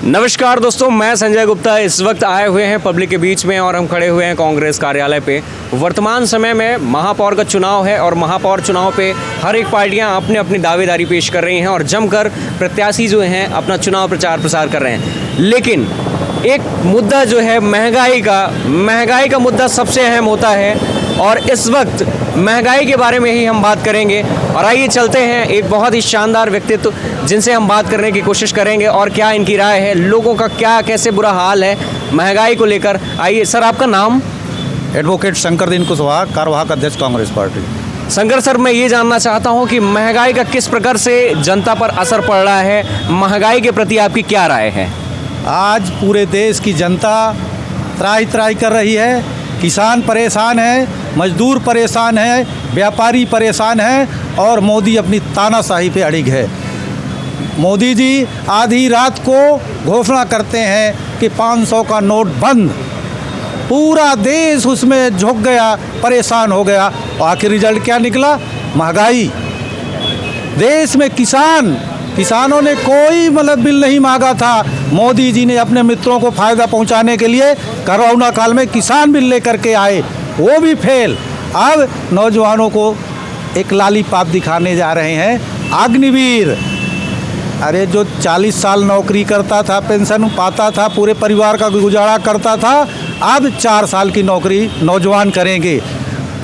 नमस्कार दोस्तों, मैं संजय गुप्ता इस वक्त आए हुए हैं पब्लिक के बीच में और हम खड़े हुए हैं कांग्रेस कार्यालय पे। वर्तमान समय में महापौर का चुनाव है और महापौर चुनाव पे हर एक पार्टियां अपने अपनी दावेदारी पेश कर रही हैं और जमकर प्रत्याशी जो हैं अपना चुनाव प्रचार प्रसार कर रहे हैं। लेकिन एक मुद्दा जो है महंगाई का मुद्दा सबसे अहम होता है और इस वक्त महंगाई के बारे में ही हम बात करेंगे। और आइए चलते हैं एक बहुत ही शानदार व्यक्तित्व जिनसे हम बात करने की कोशिश करेंगे और क्या इनकी राय है, लोगों का क्या कैसे बुरा हाल है महंगाई को लेकर। आइए सर, आपका नाम? एडवोकेट शंकर दीन कुशवाहा, कार्यवाहक अध्यक्ष कांग्रेस पार्टी। शंकर सर, मैं ये जानना चाहता हूँ कि महंगाई का किस प्रकार से जनता पर असर पड़ रहा है, महंगाई के प्रति आपकी क्या राय है? आज पूरे देश की जनता त्राही त्राही कर रही है। किसान परेशान है, मजदूर परेशान है, व्यापारी परेशान है और मोदी अपनी तानाशाही पे अड़िग है। मोदी जी आधी रात को घोषणा करते हैं कि 500 का नोट बंद, पूरा देश उसमें झुक गया, परेशान हो गया। और आखिर रिजल्ट क्या निकला? महंगाई। देश में किसानों ने कोई बिल नहीं मांगा था। मोदी जी ने अपने मित्रों को फ़ायदा पहुंचाने के लिए कोरोना काल में किसान बिल लेकर के आए, वो भी फेल। अब नौजवानों को एक लालीपाप दिखाने जा रहे हैं, अग्निवीर। अरे जो 40 साल नौकरी करता था, पेंशन पाता था, पूरे परिवार का गुजारा करता था, अब 4 साल की नौकरी नौजवान करेंगे।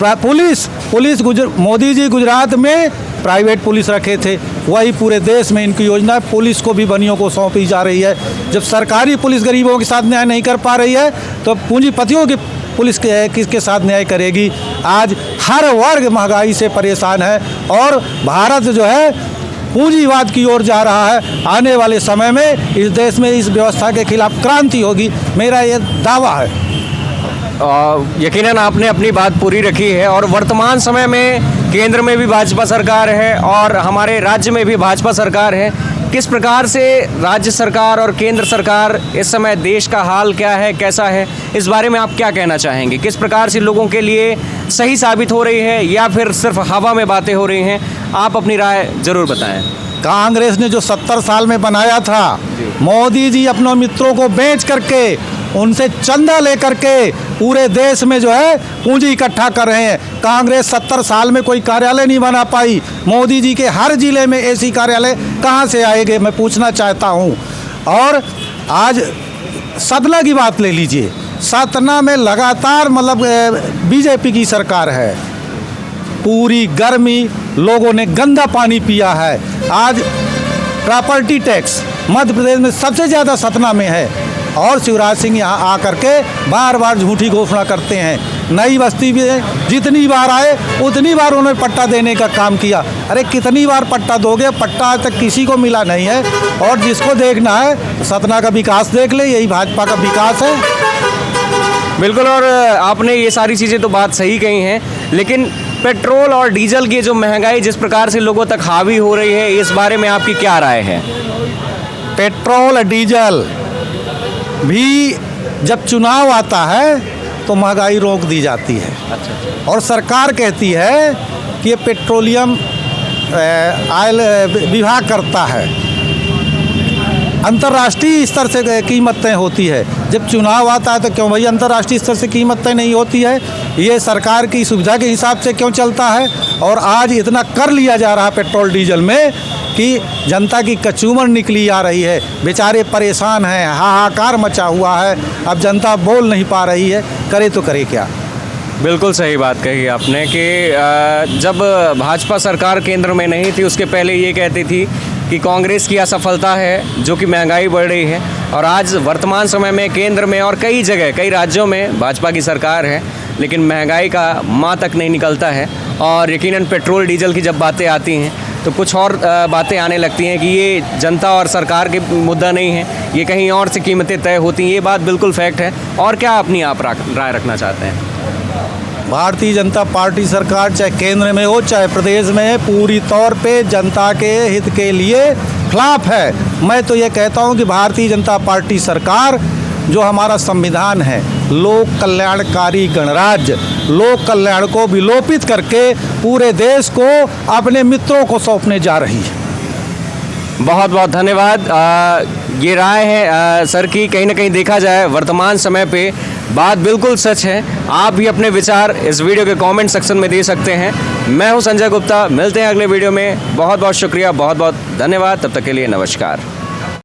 पुलिस मोदी जी गुजरात में प्राइवेट पुलिस रखे थे, वही पूरे देश में इनकी योजना पुलिस को भी बनियों को सौंपी जा रही है। जब सरकारी पुलिस गरीबों के साथ न्याय नहीं कर पा रही है तो पूंजीपतियों की पुलिस किसके साथ न्याय करेगी? आज हर वर्ग महंगाई से परेशान है और भारत जो है पूंजीवाद की ओर जा रहा है। आने वाले समय में इस देश में इस व्यवस्था के खिलाफ क्रांति होगी, मेरा ये दावा है। यकीनन आपने अपनी बात पूरी रखी है। और वर्तमान समय में केंद्र में भी भाजपा सरकार है और हमारे राज्य में भी भाजपा सरकार है। किस प्रकार से राज्य सरकार और केंद्र सरकार इस समय देश का हाल क्या है, कैसा है, इस बारे में आप क्या कहना चाहेंगे? किस प्रकार से लोगों के लिए सही साबित हो रही है या फिर सिर्फ हवा में बातें हो रही हैं? आप अपनी राय जरूर बताएं। कांग्रेस ने जो 70 साल में बनाया था, मोदी जी अपने मित्रों को बेच करके, उनसे चंदा लेकर के पूरे देश में जो है पूंजी इकट्ठा कर रहे हैं। कांग्रेस 70 साल में कोई कार्यालय नहीं बना पाई। मोदी जी के हर जिले में ऐसी कार्यालय कहां से आएंगे, मैं पूछना चाहता हूं। और आज सतना की बात ले लीजिए, सतना में लगातार बीजेपी की सरकार है, पूरी गर्मी, लोगों ने गंदा पानी पिया है। आज प्रॉपर्टी टैक्स मध्य प्रदेश में सबसे ज़्यादा सतना में है और शिवराज सिंह यहाँ आकर के बार बार झूठी घोषणा करते हैं। नई बस्ती में जितनी बार आए उतनी बार उन्होंने पट्टा देने का काम किया। अरे कितनी बार पट्टा दोगे? पट्टा आज तक किसी को मिला नहीं है। और जिसको देखना है सतना का विकास देख ले, यही भाजपा का विकास है। बिल्कुल, और आपने ये सारी चीज़ें तो बात सही कही हैं, लेकिन पेट्रोल और डीजल की जो महंगाई जिस प्रकार से लोगों तक हावी हो रही है, इस बारे में आपकी क्या राय है? पेट्रोल डीजल भी जब चुनाव आता है तो महंगाई रोक दी जाती है। अच्छा। और सरकार कहती है कि ये पेट्रोलियम ऑयल विभाग करता है, अंतर्राष्ट्रीय स्तर से कीमत तय होती है। जब चुनाव आता है तो क्यों भाई अंतर्राष्ट्रीय स्तर से कीमत तय नहीं होती है? ये सरकार की सुविधा के हिसाब से क्यों चलता है? और आज इतना कर लिया जा रहा है पेट्रोल डीजल में कि जनता की कचूमर निकली आ रही है। बेचारे परेशान हैं, हाहाकार मचा हुआ है। अब जनता बोल नहीं पा रही है, करे तो करे क्या? बिल्कुल सही बात कही आपने कि जब भाजपा सरकार केंद्र में नहीं थी उसके पहले ये कहती थी कि कांग्रेस की असफलता है जो कि महंगाई बढ़ रही है। और आज वर्तमान समय में केंद्र में और कई जगह कई राज्यों में भाजपा की सरकार है, लेकिन महंगाई का माँ तक नहीं निकलता है। और यकीनन पेट्रोल डीजल की जब बातें आती हैं तो कुछ और बातें आने लगती हैं कि ये जनता और सरकार के मुद्दा नहीं है, ये कहीं और से कीमतें तय होती हैं। ये बात बिल्कुल फैक्ट है। और क्या अपनी आप राय रखना चाहते हैं? भारतीय जनता पार्टी सरकार चाहे केंद्र में हो चाहे प्रदेश में है, पूरी तौर पे जनता के हित के लिए खिलाफ है। मैं तो ये कहता हूँ कि भारतीय जनता पार्टी सरकार जो हमारा संविधान है, लोक कल्याणकारी गणराज्य, लोक कल्याण को विलोपित करके पूरे देश को अपने मित्रों को सौंपने जा रही है। बहुत बहुत धन्यवाद। ये राय है सर की, कहीं ना कहीं देखा जाए वर्तमान समय पे बात बिल्कुल सच है। आप भी अपने विचार इस वीडियो के कमेंट सेक्शन में दे सकते हैं। मैं हूं संजय गुप्ता, मिलते हैं अगले वीडियो में। बहुत बहुत शुक्रिया, बहुत बहुत धन्यवाद, तब तक के लिए नमस्कार।